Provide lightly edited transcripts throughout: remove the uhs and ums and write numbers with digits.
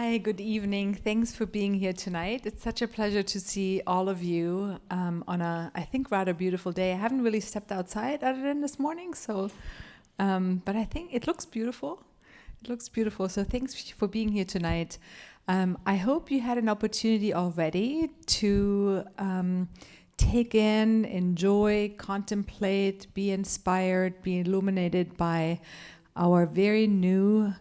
Hi, good evening. Thanks for being here tonight. It's such a pleasure to see all of you on a, I think, rather beautiful day. I haven't really stepped outside other than this morning, so, but I think it looks beautiful. It looks beautiful, so thanks for being here tonight. I hope you had an opportunity already to take in, enjoy, contemplate, be inspired, be illuminated by our very new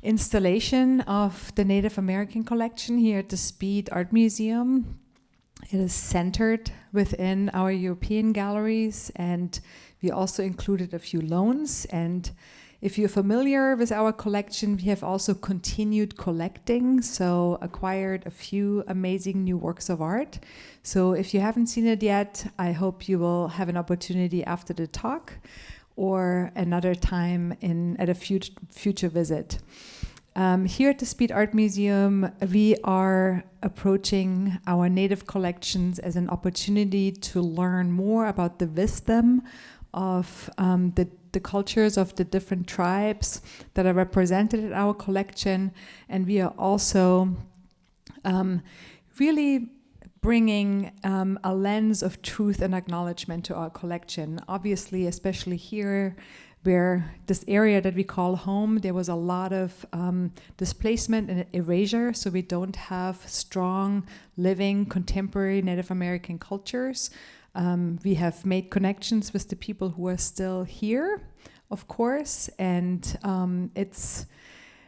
installation of the Native American collection here at the Speed Art Museum. It is centered within our European galleries, and we also included a few loans. And if you're familiar with our collection, we have also continued collecting, so acquired a few amazing new works of art. So if you haven't seen it yet, I hope you will have an opportunity after the talk or another time at a future visit. Here at the Speed Art Museum, we are approaching our native collections as an opportunity to learn more about the wisdom of the cultures of the different tribes that are represented in our collection. And we are also really bringing a lens of truth and acknowledgement to our collection. Obviously, especially here, where this area that we call home, there was a lot of displacement and erasure, so we don't have strong, living, contemporary Native American cultures. We have made connections with the people who are still here, of course, and it's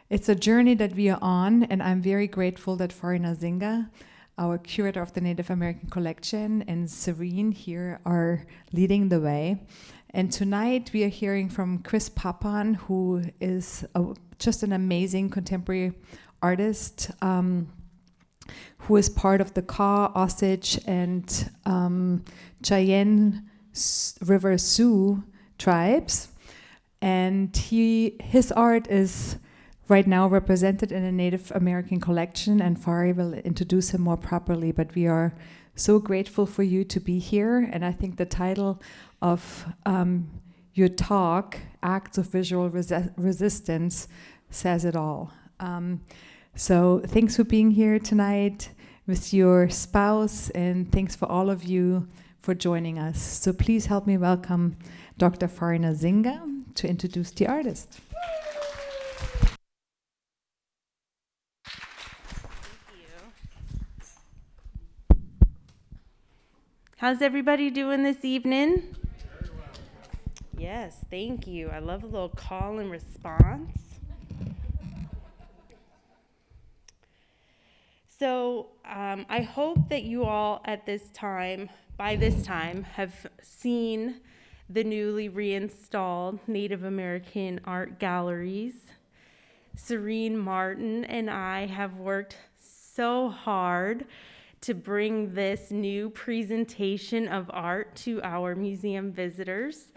a journey that we are on, and I'm very grateful that Farina Zinga, our curator of the Native American collection, and Serene here are leading the way. And tonight we are hearing from Chris Pappan, who is just an amazing contemporary artist who is part of the Kaw, Osage, and Cheyenne River Sioux tribes. And his art is right now represented in a Native American collection, and Fari will introduce him more properly, but we are so grateful for you to be here. And I think the title of your talk, Acts of Visual Resistance, says it all. So thanks for being here tonight with your spouse, and thanks for all of you for joining us. So please help me welcome Dr. Farina Zinga to introduce the artist. How's everybody doing this evening? Yes, thank you. I love a little call and response. So I hope that you all by this time, have seen the newly reinstalled Native American art galleries. Serene Martin and I have worked so hard to bring this new presentation of art to our museum visitors.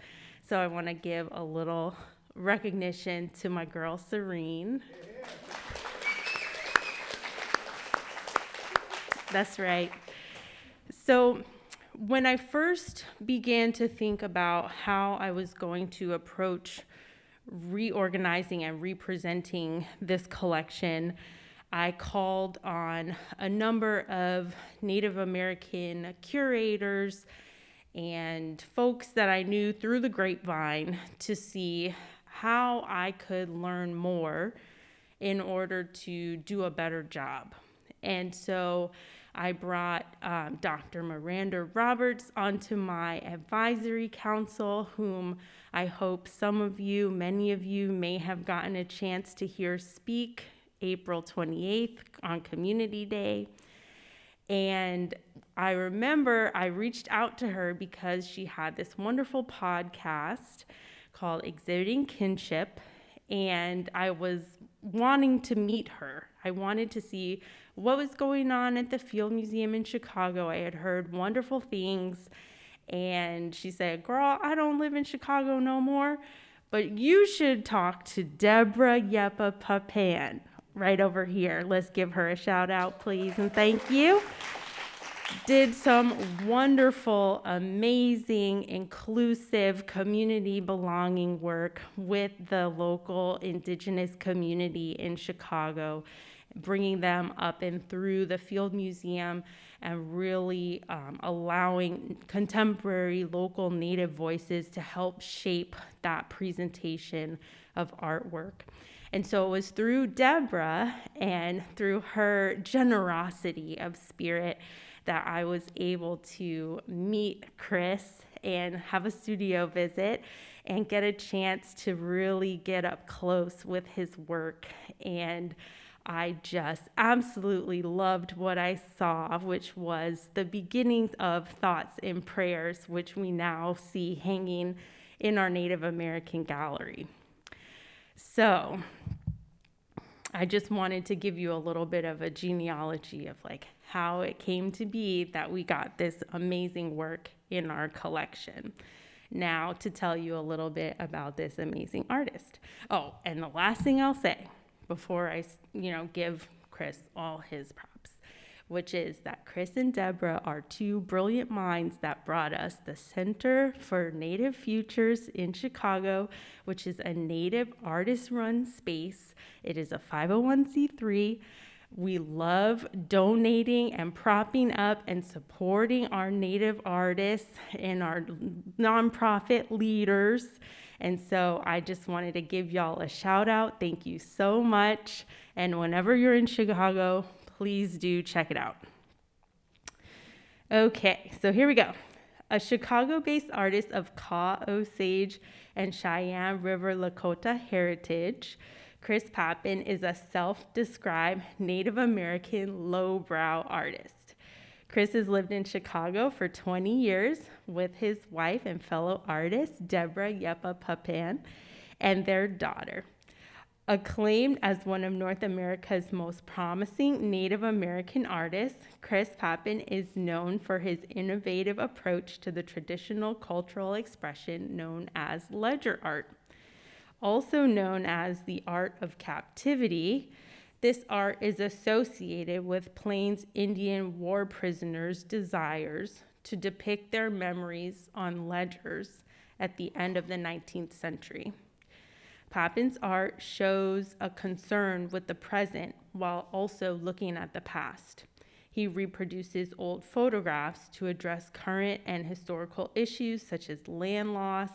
So I want to give a little recognition to my girl, Serene. Yeah. That's right. So when I first began to think about how I was going to approach reorganizing and representing this collection, I called on a number of Native American curators and folks that I knew through the grapevine to see how I could learn more in order to do a better job. And so I brought Dr. Miranda Roberts onto my advisory council, whom I hope many of you may have gotten a chance to hear speak April 28th on Community Day. And I remember I reached out to her because she had this wonderful podcast called Exhibiting Kinship, and I was wanting to meet her. I wanted to see what was going on at the Field Museum in Chicago. I had heard wonderful things, and she said, "Girl, I don't live in Chicago no more, but you should talk to Deborah Yepa Pappan right over here." Let's give her a shout out, please, and thank you. did some wonderful, amazing, inclusive, community belonging work with the local indigenous community in Chicago, bringing them up and through the Field Museum and really allowing contemporary local Native voices to help shape that presentation of artwork. And so it was through Deborah and through her generosity of spirit that I was able to meet Chris and have a studio visit and get a chance to really get up close with his work. And I just absolutely loved what I saw, which was the beginnings of Thoughts and Prayers, which we now see hanging in our Native American gallery. So I just wanted to give you a little bit of a genealogy of like how it came to be that we got this amazing work in our collection. Now to tell you a little bit about this amazing artist. Oh, and the last thing I'll say before I, give Chris all his props, which is that Chris and Deborah are two brilliant minds that brought us the Center for Native Futures in Chicago, which is a Native artist-run space. It is a 501c3. We love donating and propping up and supporting our Native artists and our nonprofit leaders. And so I just wanted to give y'all a shout out. Thank you so much. And whenever you're in Chicago, please do check it out. Okay, so here we go. A Chicago-based artist of Kaw, Osage, and Cheyenne River Lakota heritage, Chris Pappan is a self-described Native American lowbrow artist. Chris has lived in Chicago for 20 years with his wife and fellow artist, Deborah Yepa Pappan, and their daughter. Acclaimed as one of North America's most promising Native American artists, Chris Pappan is known for his innovative approach to the traditional cultural expression known as ledger art. Also known as the art of captivity, this art is associated with Plains Indian war prisoners' desires to depict their memories on ledgers at the end of the 19th century. Pappan's art shows a concern with the present while also looking at the past. He reproduces old photographs to address current and historical issues such as land loss,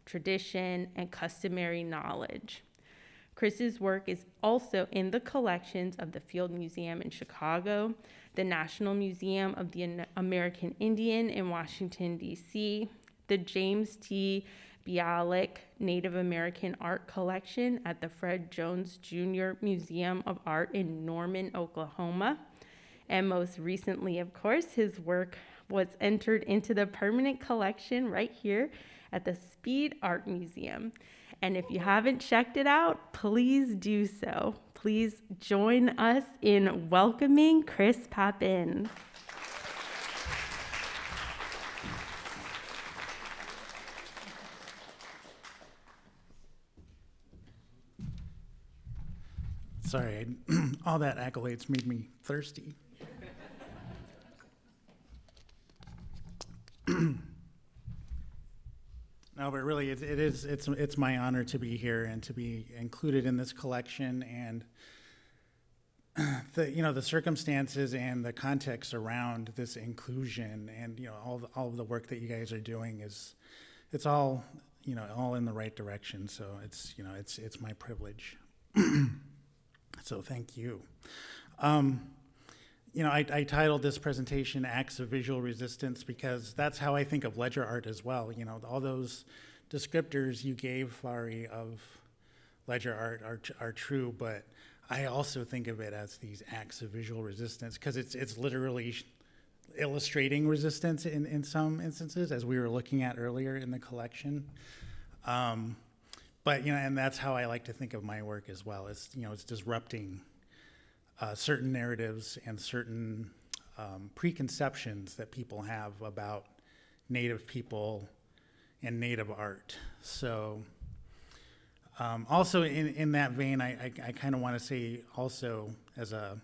tradition, and customary knowledge. Chris's work is also in the collections of the Field Museum in Chicago, the National Museum of the American Indian in Washington, D.C., the James T. Bialik Native American Art Collection at the Fred Jones Jr. Museum of Art in Norman, Oklahoma. And most recently, of course, his work was entered into the permanent collection right here at the Speed Art Museum. And if you haven't checked it out, please do so. Please join us in welcoming Chris Pappan. Sorry, all that accolades made me thirsty. No, but really, it's my honor to be here and to be included in this collection, and the circumstances and the context around this inclusion, and all of the work that you guys are doing it's all all in the right direction. So it's my privilege. So thank you. I titled this presentation Acts of Visual Resistance because that's how I think of ledger art as well. All those descriptors you gave, Flari, of ledger art are true, but I also think of it as these acts of visual resistance because it's literally illustrating resistance in some instances, as we were looking at earlier in the collection. But and that's how I like to think of my work as well. It's disrupting certain narratives and certain preconceptions that people have about Native people and Native art. So also in that vein, I kind of want to say also as a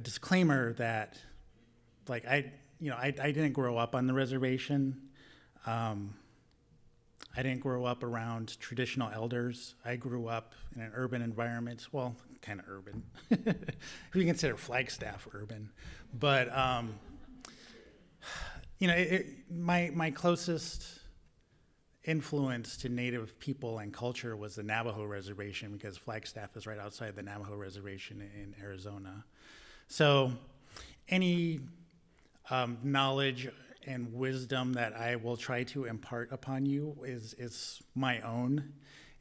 disclaimer that like I didn't grow up on the reservation. I didn't grow up around traditional elders. I grew up in an urban environment. Well, kind of urban. If you consider Flagstaff urban, but my closest influence to Native people and culture was the Navajo Reservation, because Flagstaff is right outside the Navajo Reservation in Arizona. So any knowledge and wisdom that I will try to impart upon you is my own.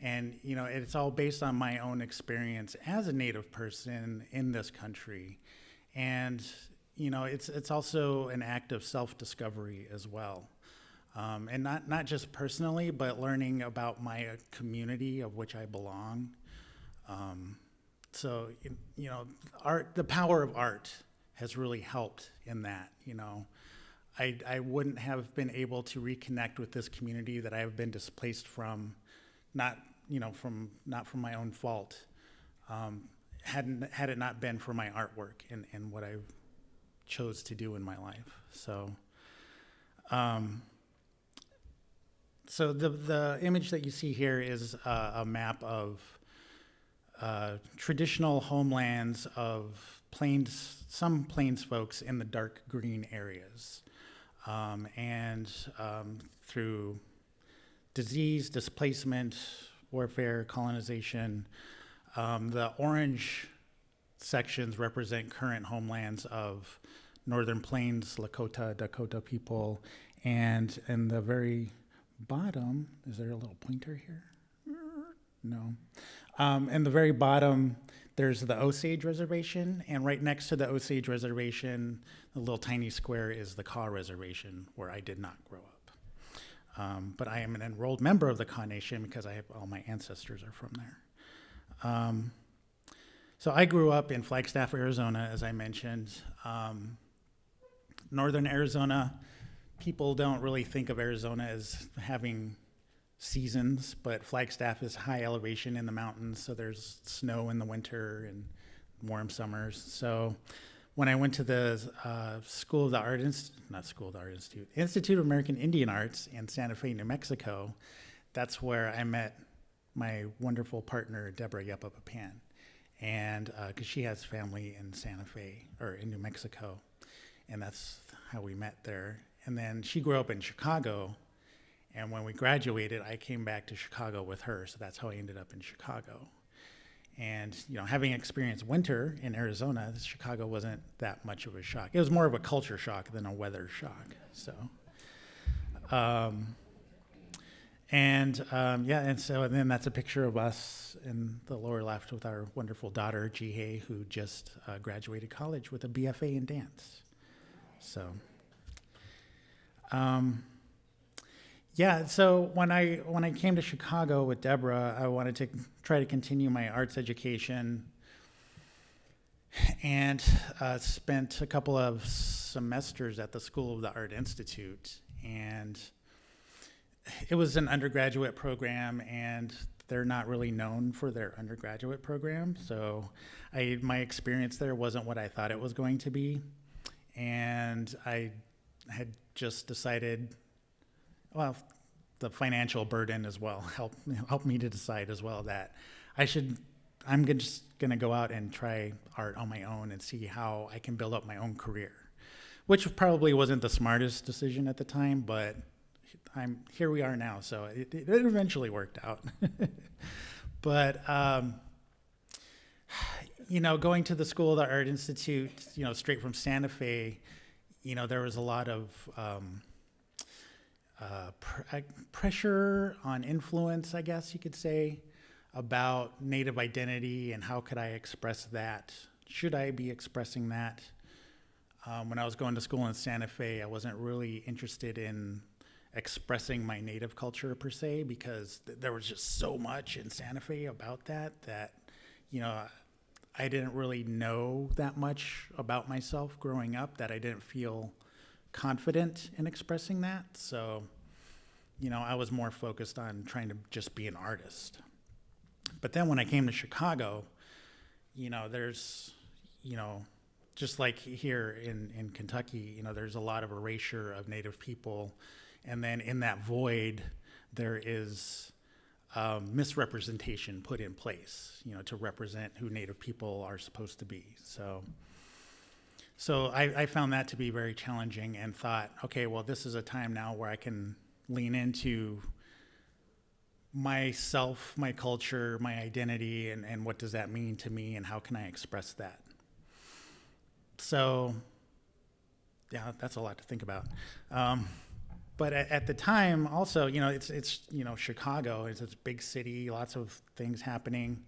And, it's all based on my own experience as a Native person in this country. And, it's also an act of self-discovery as well. And not just personally, but learning about my community of which I belong. So, art, the power of art has really helped in that, I wouldn't have been able to reconnect with this community that I have been displaced from, not from my own fault, had it not been for my artwork and what I chose to do in my life. So, so the image that you see here is a map of traditional homelands of some plains folks in the dark green areas. And through disease, displacement, warfare, colonization, the orange sections represent current homelands of Northern Plains, Lakota, Dakota people, and in the very bottom, is there a little pointer here? No. In the very bottom, there's the Osage Reservation, and right next to the Osage Reservation, the little tiny square is the Kaw Reservation, where I did not grow up. But I am an enrolled member of the Kaw Nation because all my ancestors are from there. So I grew up in Flagstaff, Arizona, as I mentioned. Northern Arizona, people don't really think of Arizona as having seasons, but Flagstaff is high elevation in the mountains, so there's snow in the winter and warm summers. So when I went to the Institute of American Indian Arts in Santa Fe, New Mexico, that's where I met my wonderful partner, Deborah Yuppa Pappan, and because she has family in Santa Fe, or in New Mexico, and that's how we met there. And then she grew up in Chicago, and when we graduated, I came back to Chicago with her, so that's how I ended up in Chicago. And, having experienced winter in Arizona, Chicago wasn't that much of a shock. It was more of a culture shock than a weather shock, so. And then that's a picture of us in the lower left with our wonderful daughter, Jihei, who just graduated college with a BFA in dance. So. So when I came to Chicago with Deborah, I wanted to try to continue my arts education, and spent a couple of semesters at the School of the Art Institute. And it was an undergraduate program, and they're not really known for their undergraduate program. So my experience there wasn't what I thought it was going to be. And I had just decided, well, the financial burden as well helped me to decide as well that I'm just going to go out and try art on my own and see how I can build up my own career, which probably wasn't the smartest decision at the time, but here we are now, so it eventually worked out. But going to the School of the Art Institute, straight from Santa Fe, there was a lot of pressure on influence, I guess you could say, about Native identity and how could I express that? Should I be expressing that? When I was going to school in Santa Fe, I wasn't really interested in expressing my Native culture per se, because there was just so much in Santa Fe about that I didn't really know that much about myself growing up, that I didn't feel confident in expressing that. So, I was more focused on trying to just be an artist. But then when I came to Chicago, there's, just like here in Kentucky, there's a lot of erasure of Native people. And then in that void, there is misrepresentation put in place, to represent who Native people are supposed to be. So I found that to be very challenging and thought, okay, well, this is a time now where I can lean into myself, my culture, my identity, and what does that mean to me, and how can I express that? So, yeah, that's a lot to think about. But at the time, also, it's Chicago. It's a big city, lots of things happening,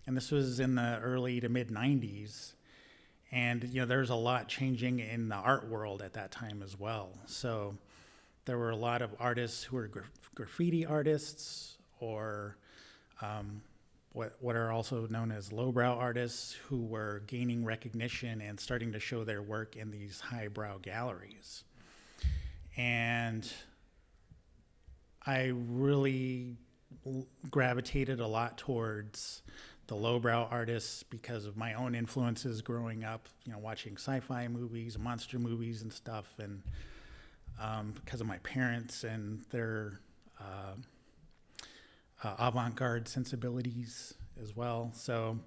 and this was in the early to mid '90s, and there's a lot changing in the art world at that time as well. So there were a lot of artists who were graffiti artists, or what are also known as lowbrow artists, who were gaining recognition and starting to show their work in these highbrow galleries. And I really gravitated a lot towards the lowbrow artists because of my own influences growing up, watching sci-fi movies, monster movies and stuff, and because of my parents and their avant-garde sensibilities as well. So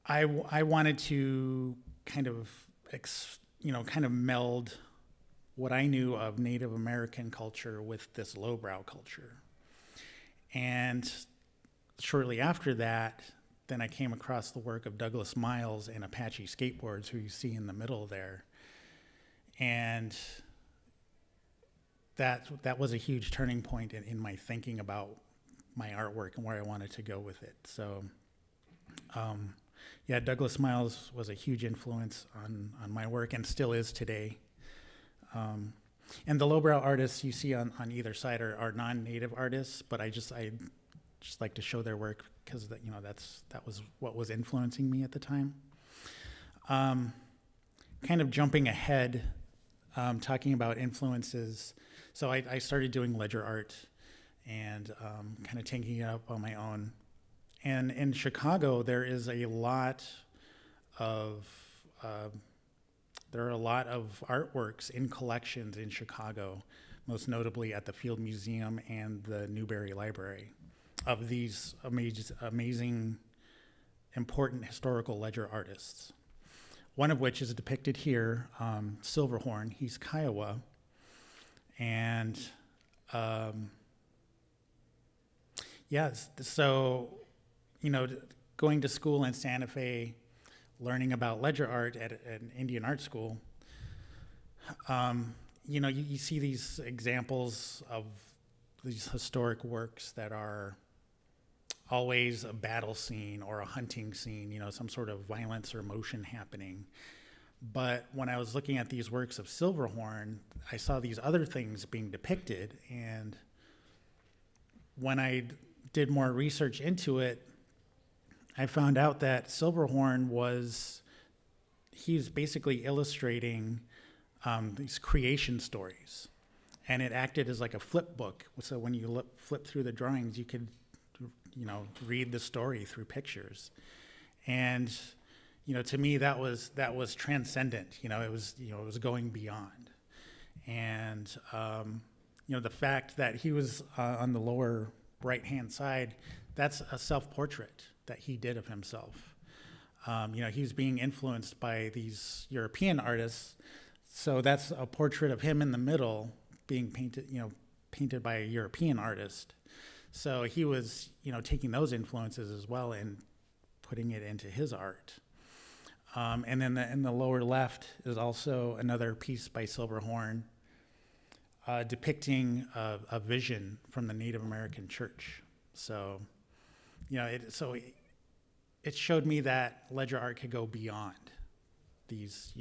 I wanted to kind of meld what I knew of Native American culture with this lowbrow culture. And shortly after that, then I came across the work of Douglas Miles and Apache Skateboards, who you see in the middle there. And that was a huge turning point in my thinking about my artwork and where I wanted to go with it. So, Douglas Miles was a huge influence on my work and still is today. And the lowbrow artists you see on either side are non-native artists, but I just like to show their work because that was what was influencing me at the time. Kind of jumping ahead, talking about influences. So I started doing ledger art and kind of taking it up on my own. And in Chicago, there are a lot of artworks in collections in Chicago, most notably at the Field Museum and the Newberry Library, of these amazing, important historical ledger artists. One of which is depicted here, Silverhorn. He's Kiowa. And so, going to school in Santa Fe, learning about ledger art at an Indian art school, you see these examples of these historic works that are always a battle scene or a hunting scene, some sort of violence or motion happening. But when I was looking at these works of Silverhorn, I saw these other things being depicted. And when I did more research into it, I found out that Silverhorn was basically illustrating these creation stories. And it acted as like a flip book. So when you flip through the drawings, you could, read the story through pictures. And to me, that was transcendent. It was going beyond. And the fact that he was on the lower right-hand side, that's a self-portrait that he did of himself. He was being influenced by these European artists, so that's a portrait of him in the middle being painted by a European artist. So he was, taking those influences as well and putting it into his art. And then in the lower left is also another piece by Silverhorn depicting a vision from the Native American church. So, it showed me that ledger art could go beyond these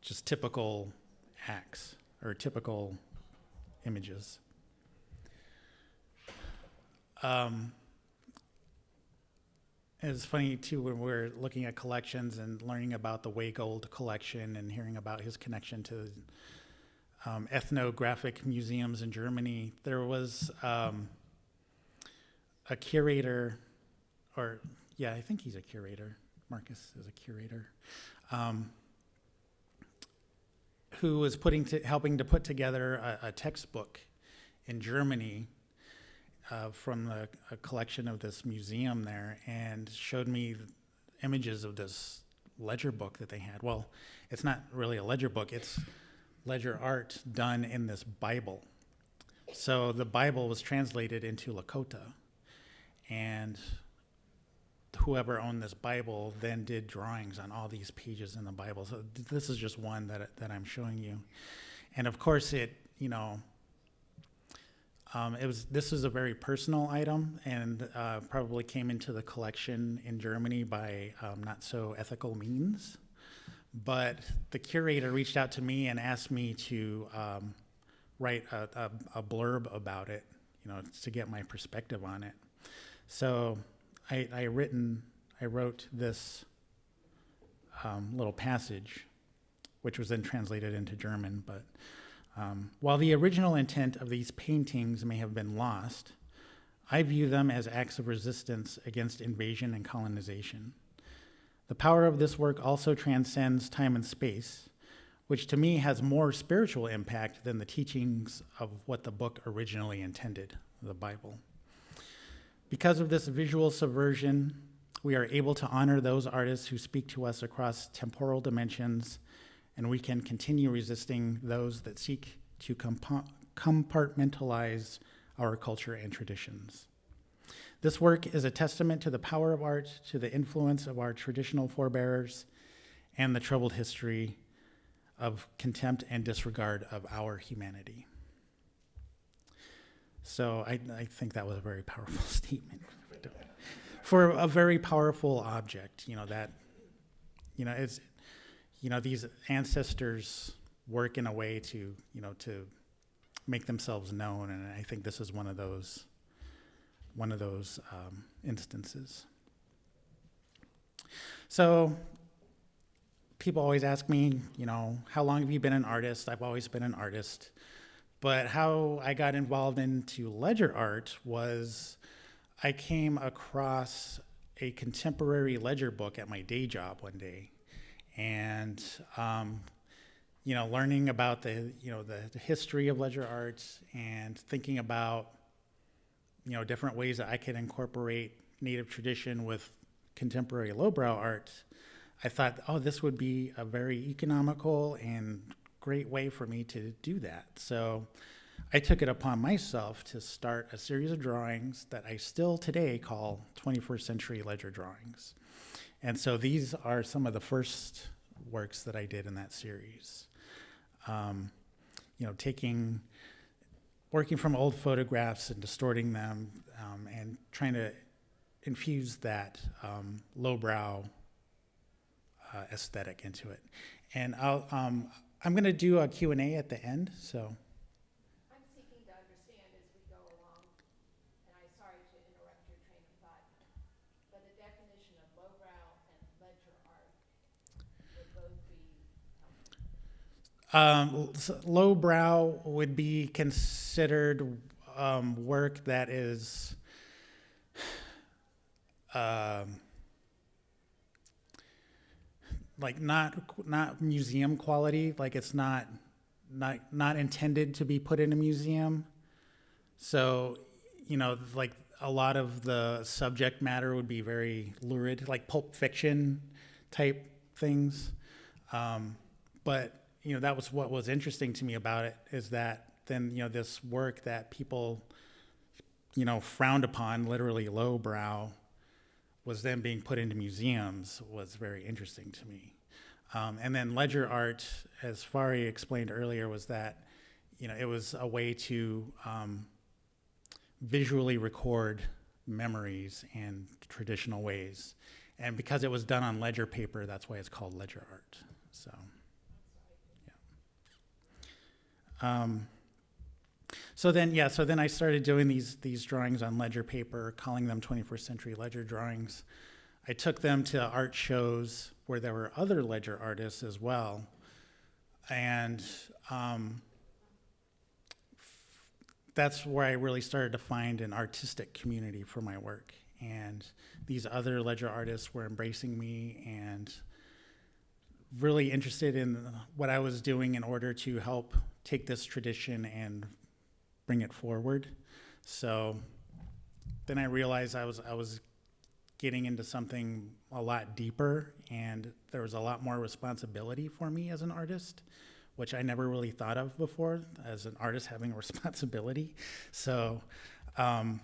just typical acts or typical images. It's funny, too, when we're looking at collections and learning about the Waygold collection and hearing about his connection to ethnographic museums in Germany. There was a curator, or I think he's a curator. Marcus is a curator, who was helping to put together a textbook in Germany from a collection of this museum there, and showed me images of this ledger book that they had. Well, it's not really a ledger book, it's ledger art done in this Bible. So the Bible was translated into Lakota, and whoever owned this Bible then did drawings on all these pages in the Bible. So this is just one that I'm showing you. And of course this is a very personal item, and probably came into the collection in Germany by not so ethical means. But the curator reached out to me and asked me to write a blurb about it, to get my perspective on it. So I wrote this little passage, which was then translated into German. But while the original intent of these paintings may have been lost, I view them as acts of resistance against invasion and colonization. The power of this work also transcends time and space, which to me has more spiritual impact than the teachings of what the book originally intended, the Bible. Because of this visual subversion, we are able to honor those artists who speak to us across temporal dimensions, and we can continue resisting those that seek to compartmentalize our culture and traditions. This work is a testament to the power of art, to the influence of our traditional forebears, and the troubled history of contempt and disregard of our humanity. So I think that was a very powerful statement for a very powerful object. These ancestors work in a way to make themselves known, and I think this is one of those instances. So people always ask me, how long have you been an artist? I've always been an artist. But how I got involved into ledger art was I came across a contemporary ledger book at my day job one day. And, learning about the history of ledger art and thinking about, different ways that I could incorporate Native tradition with contemporary lowbrow art, I thought, this would be a very economical and great way for me to do that. So I took it upon myself to start a series of drawings that I still today call 21st century ledger drawings. And so these are some of the first works that I did in that series. Working from old photographs and distorting them, and trying to infuse that lowbrow aesthetic into it. And I'm going to do a Q&A at the end, so. I'm seeking to understand as we go along, and I'm sorry to interrupt your train of thought, but the definition of lowbrow and ledger art would both be Lowbrow would be considered work that is like not museum quality, like it's not intended to be put in a museum. So, like a lot of the subject matter would be very lurid, like Pulp Fiction type things. But, that was what was interesting to me about it, is that then, this work that people, frowned upon, literally lowbrow, was then being put into museums, was very interesting to me. And then ledger art, as Fari explained earlier, was that, it was a way to visually record memories in traditional ways. And because it was done on ledger paper, that's why it's called ledger art. So, yeah. So then I started doing these drawings on ledger paper, calling them 21st century ledger drawings. I took them to art shows where there were other ledger artists as well. And that's where I really started to find an artistic community for my work. and these other ledger artists were embracing me and really interested in what I was doing in order to help take this tradition and bring it forward. So then I realized I was getting into something a lot deeper, and there was a lot more responsibility for me as an artist, which I never really thought of before, as an artist having a responsibility. So then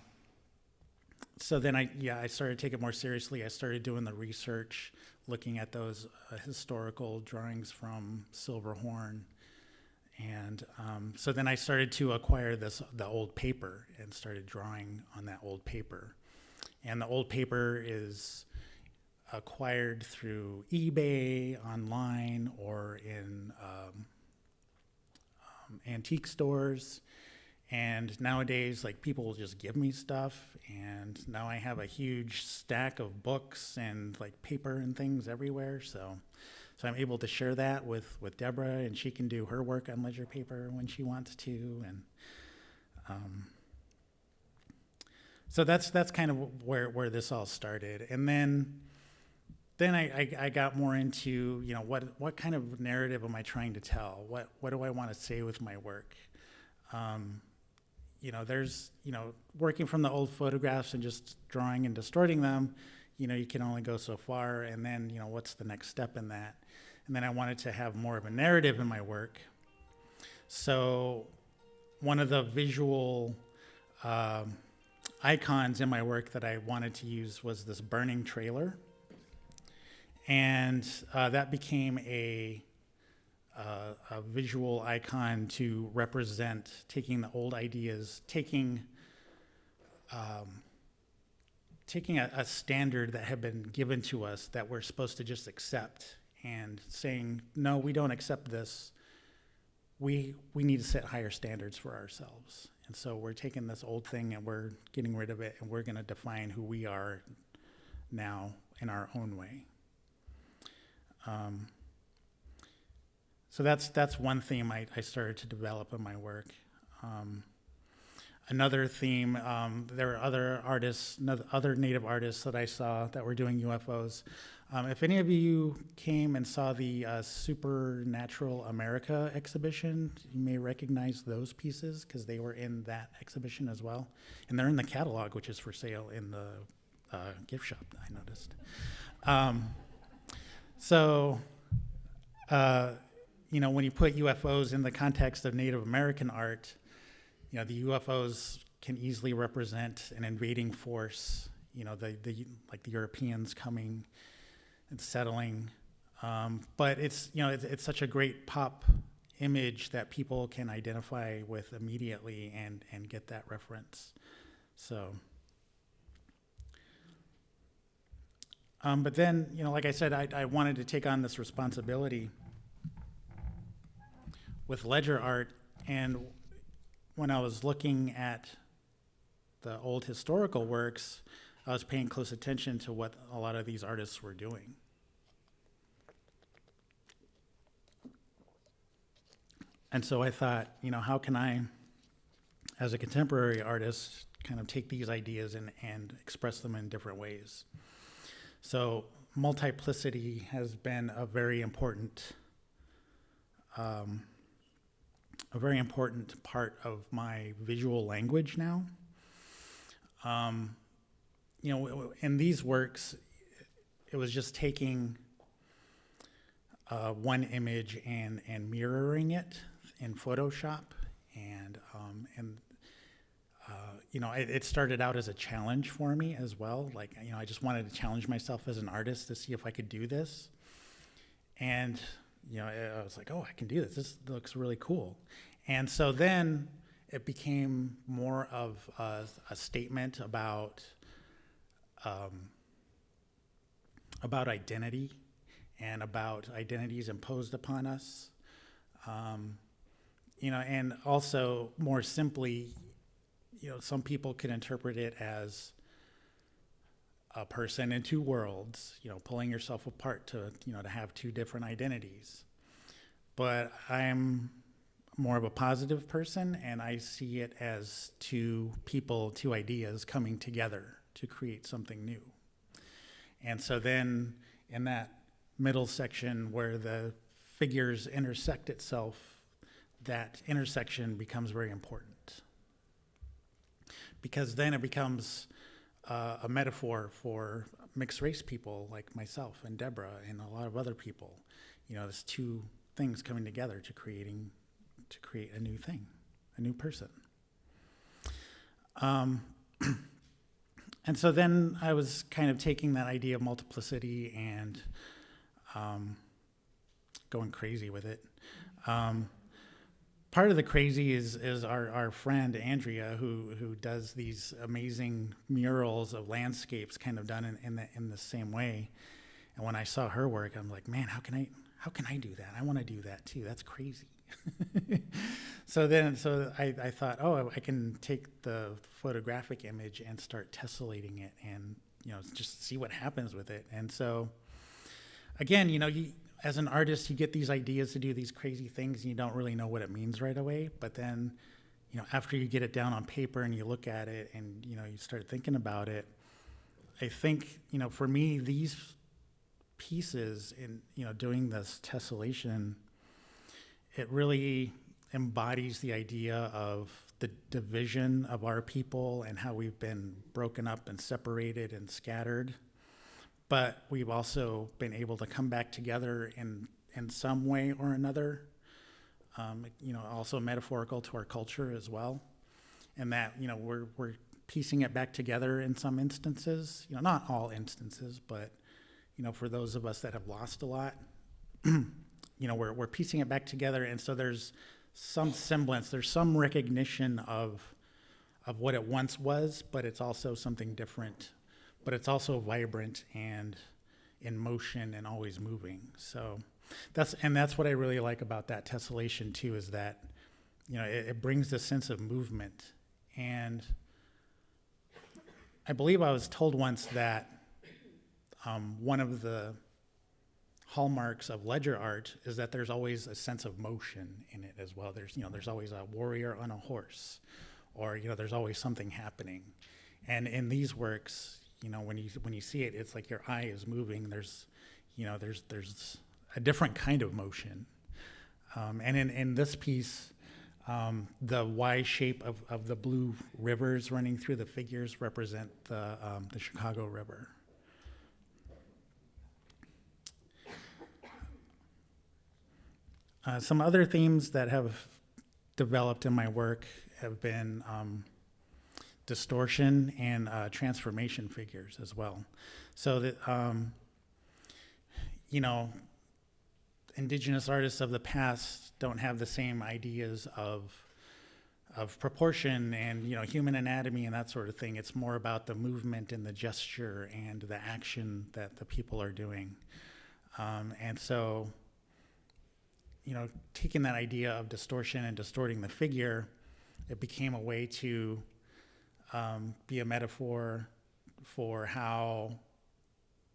I started to take it more seriously. I started doing the research, looking at those historical drawings from Silverhorn. And so then I started to acquire the old paper and started drawing on that old paper. And the old paper is acquired through eBay, online, or in antique stores. And nowadays, like, people will just give me stuff, and now I have a huge stack of books and like paper and things everywhere. So I'm able to share that with Deborah, and she can do her work on ledger paper when she wants to. And so that's kind of where this all started. And then I got more into, you know, what kind of narrative am I trying to tell? What do I want to say with my work? You know, there's, you know, working from the old photographs and just drawing and distorting them, you know, you can only go so far. And then, you know, what's the next step in that? And then I wanted to have more of a narrative in my work. So one of the visual icons in my work that I wanted to use was this burning trailer. And that became a visual icon to represent taking the old ideas, taking a standard that had been given to us that we're supposed to just accept, and saying, no, we don't accept this. We need to set higher standards for ourselves. And so we're taking this old thing and we're getting rid of it, and we're going to define who we are now in our own way. So that's one theme I started to develop in my work. Another theme, there are other artists, other Native artists that I saw that were doing UFOs. If any of you came and saw the Supernatural America exhibition, you may recognize those pieces because they were in that exhibition as well. And they're in the catalog, which is for sale in the gift shop, I noticed. You know, when you put UFOs in the context of Native American art, you know, the UFOs can easily represent an invading force, you know, like the Europeans coming and settling. But it's, you know, it's such a great pop image that people can identify with immediately and get that reference. So, but then, you know, like I said, I wanted to take on this responsibility with ledger art, and when I was looking at the old historical works, I was paying close attention to what a lot of these artists were doing. And so I thought, you know, how can I, as a contemporary artist, kind of take these ideas and express them in different ways? So multiplicity has been a very important part of my visual language now. You know, in these works, it was just taking one image and mirroring it in Photoshop, and you know, it started out as a challenge for me as well. Like, you know, I just wanted to challenge myself as an artist to see if I could do this. And, you know, I was like, oh, I can do this. This looks really cool. And so then it became more of a statement about identity and about identities imposed upon us. You know, and also more simply, you know, some people can interpret it as a person in two worlds, you know, pulling yourself apart to, you know, to have two different identities. But I'm more of a positive person, and I see it as two people, two ideas coming together to create something new. And so then in that middle section where the figures intersect itself, that intersection becomes very important. Because then it becomes a metaphor for mixed race people like myself and Deborah and a lot of other people. You know, there's two things coming together to create a new thing, a new person. And so then I was kind of taking that idea of multiplicity and going crazy with it. Part of the crazy is our friend Andrea, who does these amazing murals of landscapes, kind of done in the same way. And when I saw her work, I'm like, man, how can I do that? I want to do that too. That's crazy. So I thought, oh, I can take the photographic image and start tessellating it, and just see what happens with it. And so, again, as an artist, you get these ideas to do these crazy things, and you don't really know what it means right away. But then, after you get it down on paper and you look at it and, you start thinking about it, I think, for me, these pieces in, doing this tessellation, it really embodies the idea of the division of our people and how we've been broken up and separated and scattered. But we've also been able to come back together in some way or another, also metaphorical to our culture as well. And that, we're piecing it back together in some instances, not all instances, but, for those of us that have lost a lot, we're piecing it back together. And so there's some semblance, there's some recognition of what it once was, but it's also something different. But it's also vibrant and in motion and always moving. So that's what I really like about that tessellation too, is that, it brings this sense of movement. And I believe I was told once that one of the hallmarks of ledger art is that there's always a sense of motion in it as well. There's always a warrior on a horse, or, there's always something happening. And in these works, when you see it, it's like your eye is moving. There's a different kind of motion. And in this piece, the Y shape of the blue rivers running through the figures represent the Chicago River. Some other themes that have developed in my work have been distortion and transformation figures as well. So that, indigenous artists of the past don't have the same ideas of proportion and, human anatomy and that sort of thing. It's more about the movement and the gesture and the action that the people are doing. And so, taking that idea of distortion and distorting the figure, it became a way to be a metaphor for how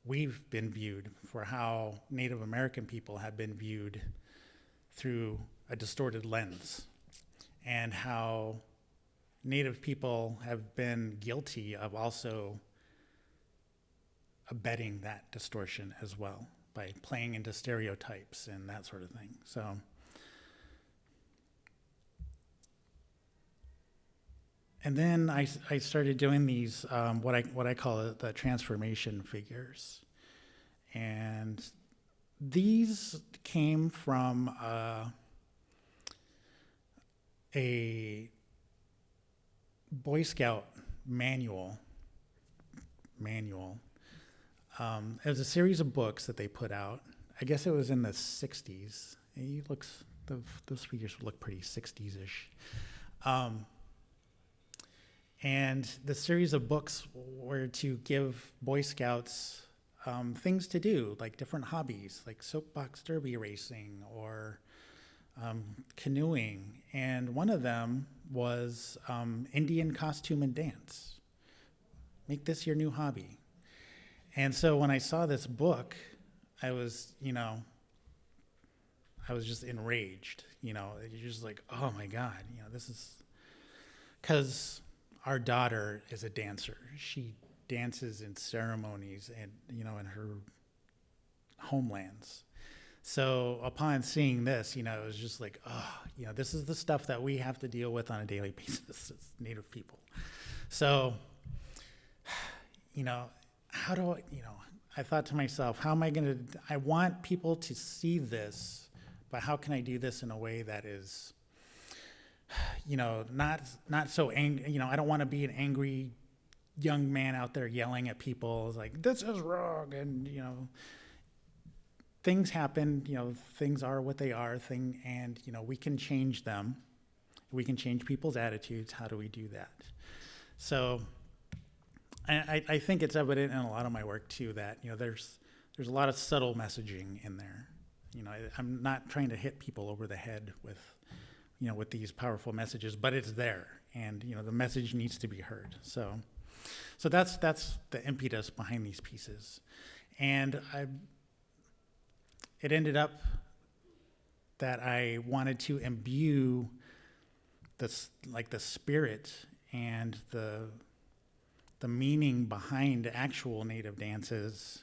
we've been viewed, for how Native American people have been viewed through a distorted lens, and how Native people have been guilty of also abetting that distortion as well by playing into stereotypes and that sort of thing. So, and then I started doing these, what I call the transformation figures. And these came from a Boy Scout manual. It was a series of books that they put out. I guess it was in the 60s. Those figures look pretty 60s-ish. And the series of books were to give Boy Scouts things to do, like different hobbies, like soapbox derby racing or canoeing. And one of them was Indian costume and dance. Make this your new hobby. And so when I saw this book, I was just enraged. You're just like, oh my God, this is, because our daughter is a dancer. She dances and ceremonies and, in her homelands. So upon seeing this, it was just like, this is the stuff that we have to deal with on a daily basis as Native people. So, how do I thought to myself, how am I going to, I want people to see this, but how can I do this in a way that is, not so angry, I don't want to be an angry young man out there yelling at people like, this is wrong, and, things happen, things are what they are, and we can change them. We can change people's attitudes. How do we do that? So I think it's evident in a lot of my work too that, there's a lot of subtle messaging in there. I'm not trying to hit people over the head with, with these powerful messages, but it's there, and, the message needs to be heard. So that's the impetus behind these pieces. And it ended up that I wanted to imbue this, like the spirit and the meaning behind actual Native dances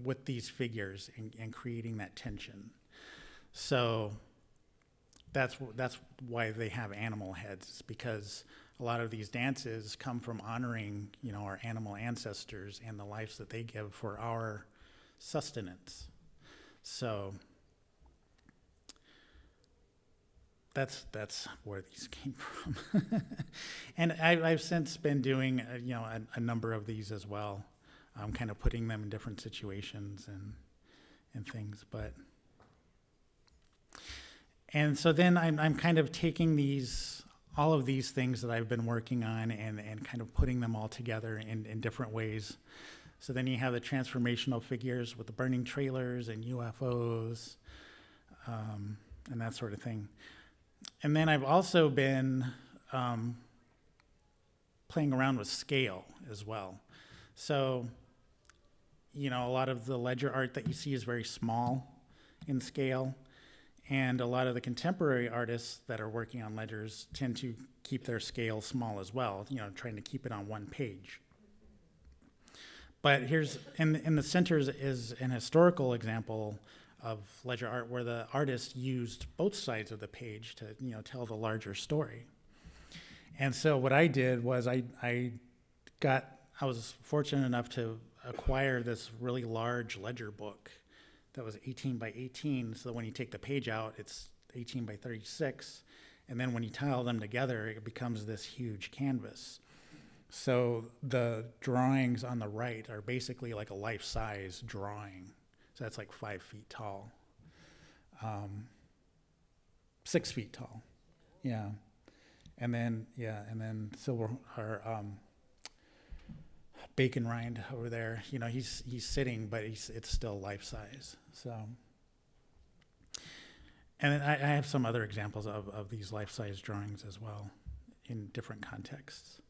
with these figures and creating that tension. So that's why they have animal heads. It's because a lot of these dances come from honoring, our animal ancestors and the lives that they give for our sustenance. So that's where these came from. And I've since been doing a number of these as well, kind of putting them in different situations and things. And so then I'm kind of taking all of these things that I've been working on and kind of putting them all together in different ways. So then you have the transformational figures with the burning trailers and UFOs, and that sort of thing. And then I've also been playing around with scale as well. So, a lot of the ledger art that you see is very small in scale, and a lot of the contemporary artists that are working on ledgers tend to keep their scale small as well, trying to keep it on one page. But here's, in the center is an historical example of ledger art where the artist used both sides of the page to, tell the larger story. And so what I did was I was fortunate enough to acquire this really large ledger book that was 18 by 18. So when you take the page out, it's 18 by 36. And then when you tile them together, it becomes this huge canvas. So the drawings on the right are basically like a life-size drawing. So that's like 5 feet tall, 6 feet tall, yeah. And then silver or bacon rind over there. He's sitting, but it's still life-size. So, and then I have some other examples of these life-size drawings as well, in different contexts.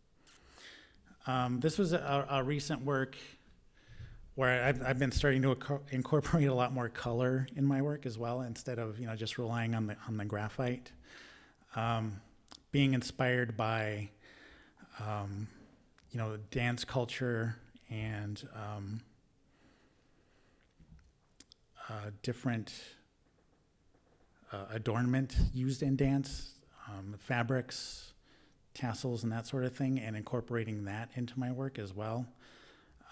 This was a recent work where I've been starting to incorporate a lot more color in my work as well, instead of just relying on the graphite. Being inspired by dance culture and different adornment used in dance, fabrics, tassels, and that sort of thing, and incorporating that into my work as well.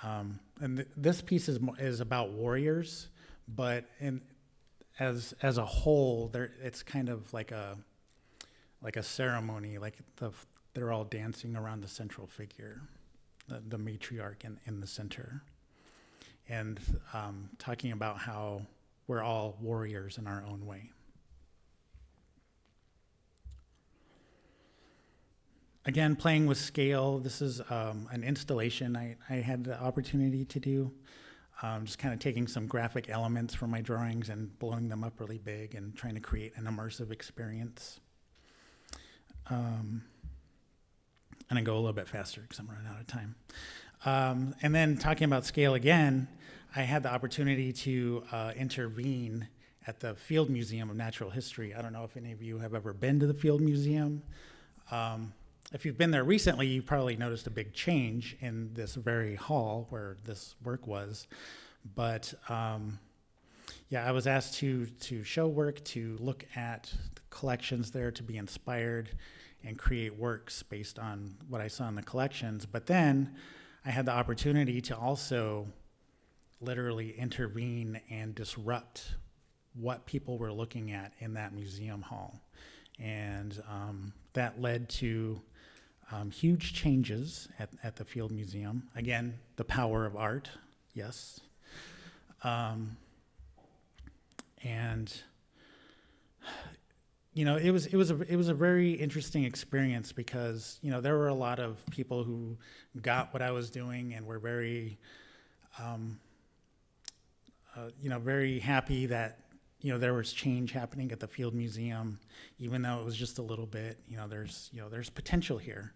And this piece is about warriors, but as a whole, it's kind of like a ceremony, like they're all dancing around the central figure, the matriarch in the center, and talking about how we're all warriors in our own way. Again, playing with scale. This is an installation I had the opportunity to do. Just kind of taking some graphic elements from my drawings and blowing them up really big and trying to create an immersive experience. And I go a little bit faster because I'm running out of time. And then talking about scale again, I had the opportunity to intervene at the Field Museum of Natural History. I don't know if any of you have ever been to the Field Museum. if you've been there recently, you've probably noticed a big change in this very hall where this work was. But yeah, I was asked to show work, to look at the collections there, to be inspired and create works based on what I saw in the collections. But then I had the opportunity to also literally intervene and disrupt what people were looking at in that museum hall. And that led to huge changes at the Field Museum. Again, the power of art, yes. And you know, it was a very interesting experience because, you know, there were a lot of people who got what I was doing and were very, you know, very happy that, you know, there was change happening at the Field Museum, even though it was just a little bit. You know, there's potential here,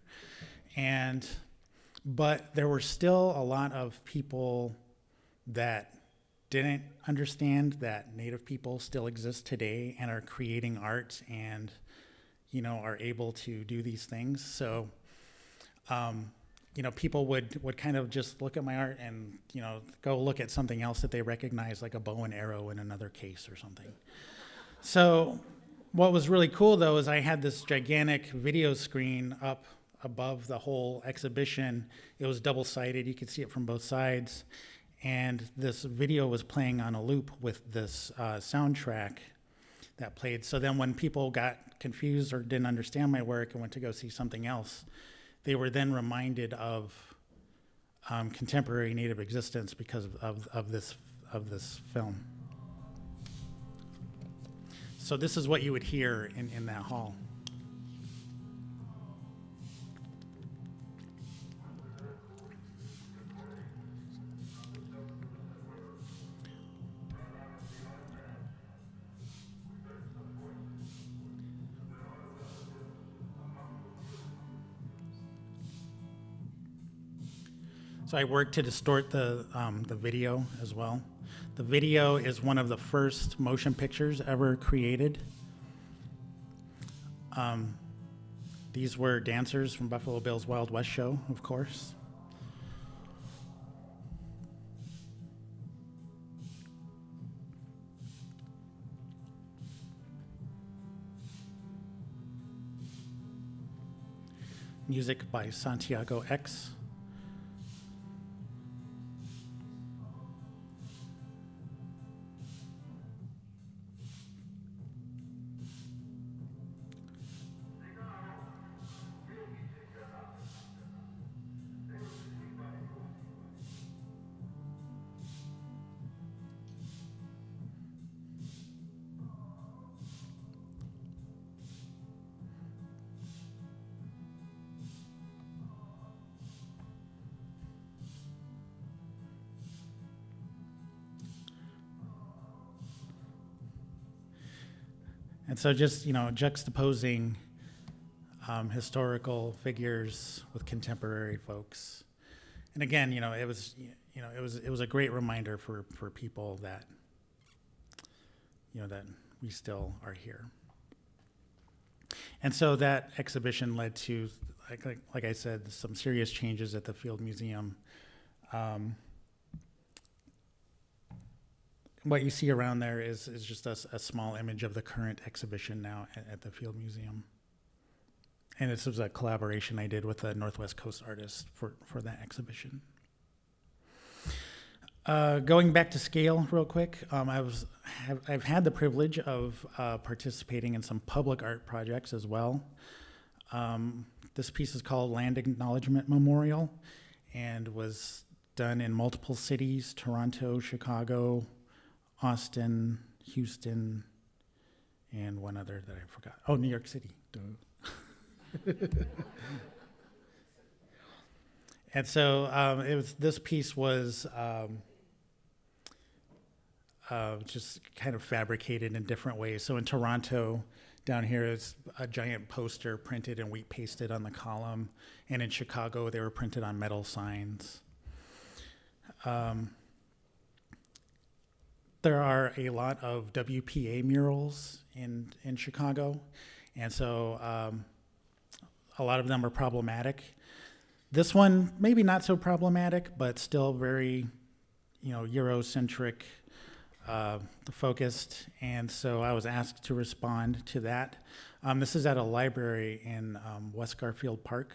but there were still a lot of people that didn't understand that Native people still exist today and are creating art and, you know, are able to do these things. So, you know, people would kind of just look at my art and, you know, go look at something else that they recognize, like a bow and arrow in another case or something. So what was really cool, though, is I had this gigantic video screen up above the whole exhibition. It was double-sided. You could see it from both sides. And this video was playing on a loop with this soundtrack that played. So then when people got confused or didn't understand my work and went to go see something else, they were then reminded of contemporary Native existence because of this film. So this is what you would hear in that hall. So I worked to distort the video as well. The video is one of the first motion pictures ever created. These were dancers from Buffalo Bill's Wild West show, of course. Music by Santiago X. And so just, you know, juxtaposing historical figures with contemporary folks. And again, you know, it was a great reminder for people that, you know, that we still are here. And so that exhibition led to, like I said, some serious changes at the Field Museum. What you see around there is just a small image of the current exhibition now at the Field Museum. And this was a collaboration I did with a Northwest Coast artist for that exhibition. Going back to scale real quick, I've had the privilege of participating in some public art projects as well. This piece is called Land Acknowledgement Memorial and was done in multiple cities: Toronto, Chicago, Austin, Houston, and one other that I forgot. Oh, New York City. And so this piece was just kind of fabricated in different ways. So in Toronto, down here is a giant poster printed and wheat pasted on the column. And in Chicago, they were printed on metal signs. There are a lot of WPA murals in Chicago. And so a lot of them are problematic. This one, maybe not so problematic, but still very, Eurocentric focused. And so I was asked to respond to that. This is at a library in West Garfield Park.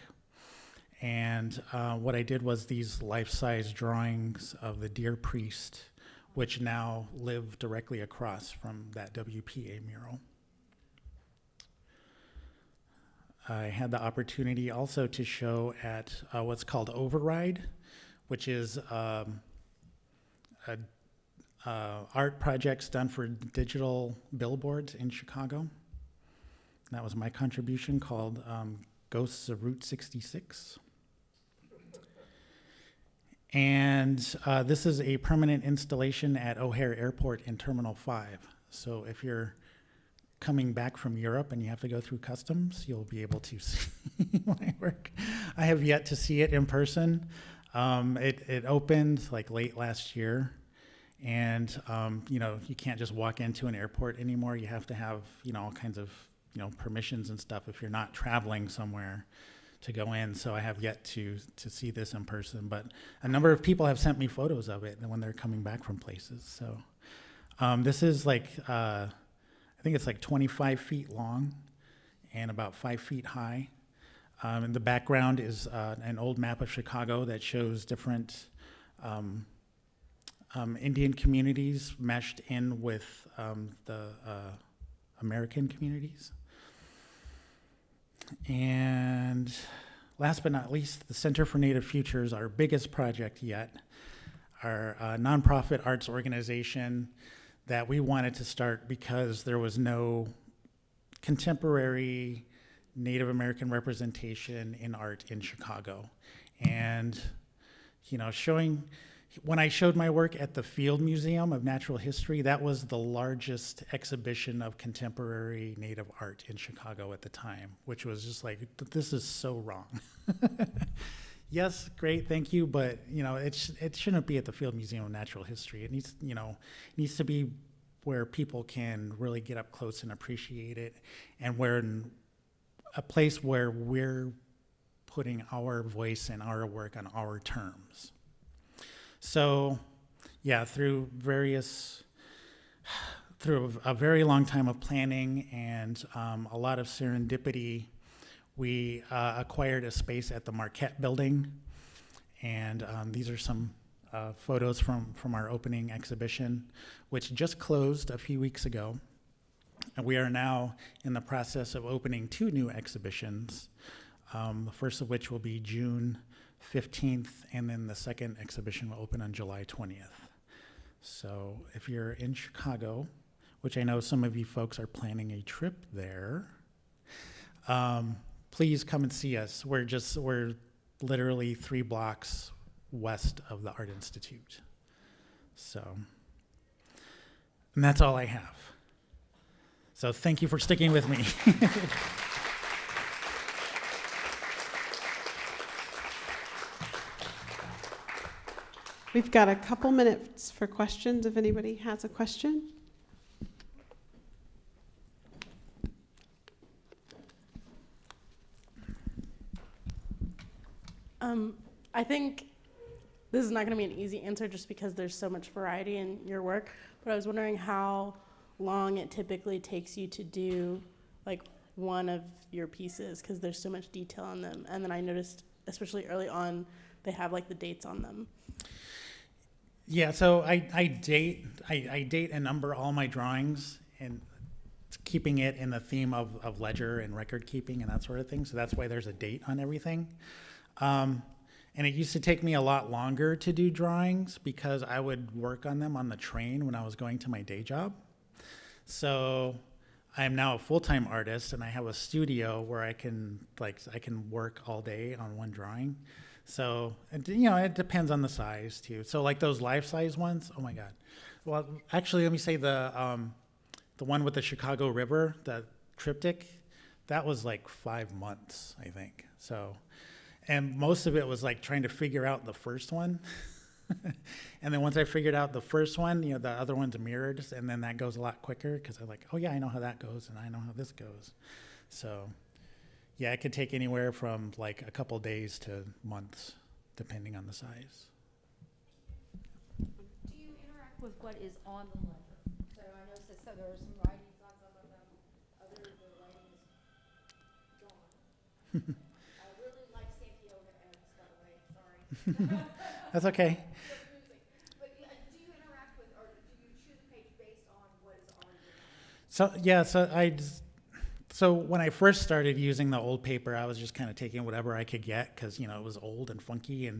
And what I did was these life-size drawings of the Deer Priest, which now live directly across from that WPA mural. I had the opportunity also to show at what's called Override, which is art projects done for digital billboards in Chicago. That was my contribution, called Ghosts of Route 66. And this is a permanent installation at O'Hare Airport in Terminal 5. So if you're coming back from Europe and you have to go through customs, you'll be able to see my work. I have yet to see it in person. It opened like late last year, and you can't just walk into an airport anymore. You have to have all kinds of permissions and stuff if you're not traveling somewhere to go in. So I have yet to see this in person, but a number of people have sent me photos of it when they're coming back from places. So this is like I think it's like 25 feet long and about 5 feet high. And the background is an old map of Chicago that shows different Indian communities meshed in with the American communities. And last but not least, the Center for Native Futures, our biggest project yet, our nonprofit arts organization that we wanted to start because there was no contemporary Native American representation in art in Chicago. And, when I showed my work at the Field Museum of Natural History, that was the largest exhibition of contemporary Native art in Chicago at the time, which was just like, this is so wrong. Yes, great, thank you, but it shouldn't be at the Field Museum of Natural History. It needs to be where people can really get up close and appreciate it, and where a place where we're putting our voice and our work on our terms. So, yeah, through a very long time of planning and a lot of serendipity, we acquired a space at the Marquette Building, and these are some photos from our opening exhibition, which just closed a few weeks ago. And we are now in the process of opening 2 new exhibitions, the first of which will be June 15th, and then the second exhibition will open on July 20th. So if you're in Chicago, which I know some of you folks are planning a trip there, please come and see us. We're literally 3 blocks west of the Art Institute. So, and that's all I have. So thank you for sticking with me. We've got a couple minutes for questions if anybody has a question. I think this is not going to be an easy answer just because there's so much variety in your work, but I was wondering how long it typically takes you to do like one of your pieces, because there's so much detail on them. And then I noticed, especially early on, they have like the dates on them. Yeah, so I date and number all my drawings, and keeping it in the theme of ledger and record keeping and that sort of thing. So that's why there's a date on everything. And it used to take me a lot longer to do drawings because I would work on them on the train when I was going to my day job. So I'm now a full-time artist, and I have a studio where I can work all day on one drawing. So, it depends on the size too. So like those life-size ones, oh my God. Well, actually, let me say the one with the Chicago River, the triptych, that was like 5 months, I think. So, and most of it was like trying to figure out the first one. And then once I figured out the first one, the other one's mirrored, and then that goes a lot quicker because I'm like, oh yeah, I know how that goes, and I know how this goes. So, yeah, it could take anywhere from like a couple days to months, depending on the size. Do you interact with what is on the ledger? So I noticed that so there are some writings on some of them, other the writing is gone. I really like Santiago X, by the way, sorry. That's okay. But do you interact with, or do you choose a page based on what is already written? So yeah, so when I first started using the old paper, I was just kind of taking whatever I could get because it was old and funky,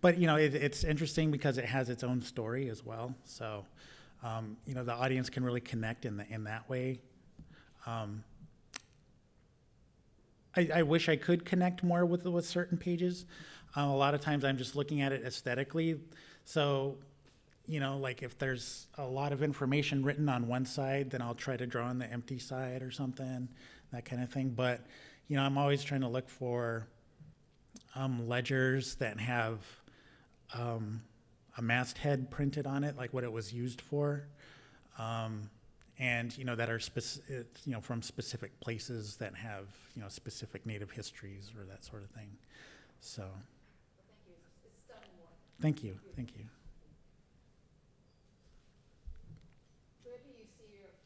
but it's interesting because it has its own story as well. So the audience can really connect in that way. I wish I could connect more with certain pages. A lot of times I'm just looking at it aesthetically. So like if there's a lot of information written on one side, then I'll try to draw on the empty side or something, that kind of thing. But, I'm always trying to look for ledgers that have a masthead printed on it, like what it was used for, and, that are from specific places that have, specific native histories or that sort of thing. So, Thank you. It's stunning work. thank you. Where do you see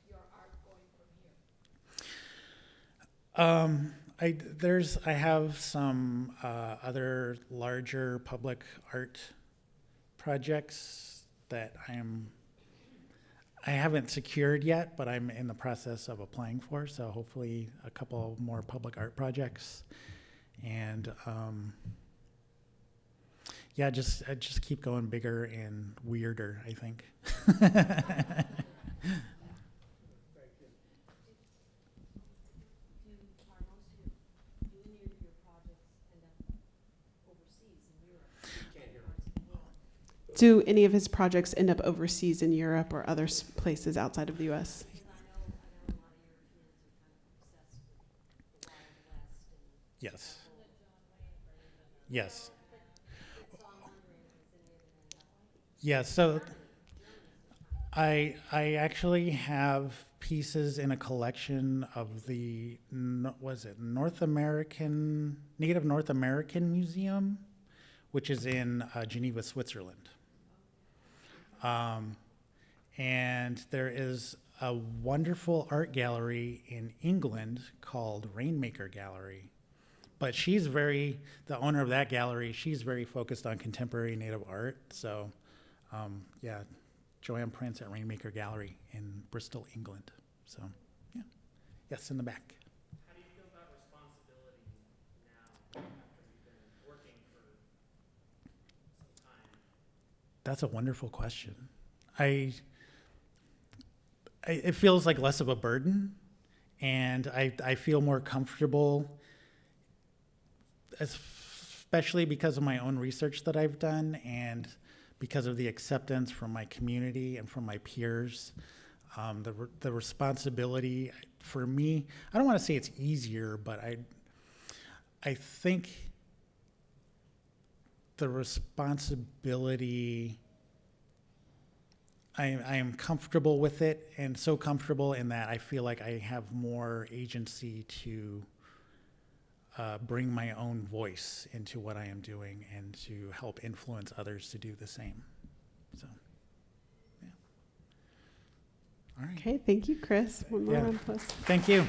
your art going from here? I have some other larger public art projects that I haven't secured yet, but I'm in the process of applying for. So hopefully a couple more public art projects, and yeah, just keep going bigger and weirder, I think. Do any of his projects end up overseas in Europe or other places outside of the U.S.? Yes. Yes. Yes. So I actually have pieces in a collection of the Native North American Museum, which is in Geneva, Switzerland. And there is a wonderful art gallery in England called Rainmaker Gallery. But the owner of that gallery, she's very focused on contemporary Native art. So, yeah, Joanne Prince at Rainmaker Gallery in Bristol, England. So, yeah. Yes, in the back. How do you feel about responsibility now after you've been working for some time? That's a wonderful question. It feels like less of a burden, and I feel more comfortable, especially because of my own research that I've done and because of the acceptance from my community and from my peers. The responsibility for me, I don't want to say it's easier, but I think the responsibility, I am comfortable with it, and so comfortable in that I feel like I have more agency to bring my own voice into what I am doing and to help influence others to do the same. So, yeah. All right. Okay, thank you, Chris. One more Yeah. round of applause. Thank you.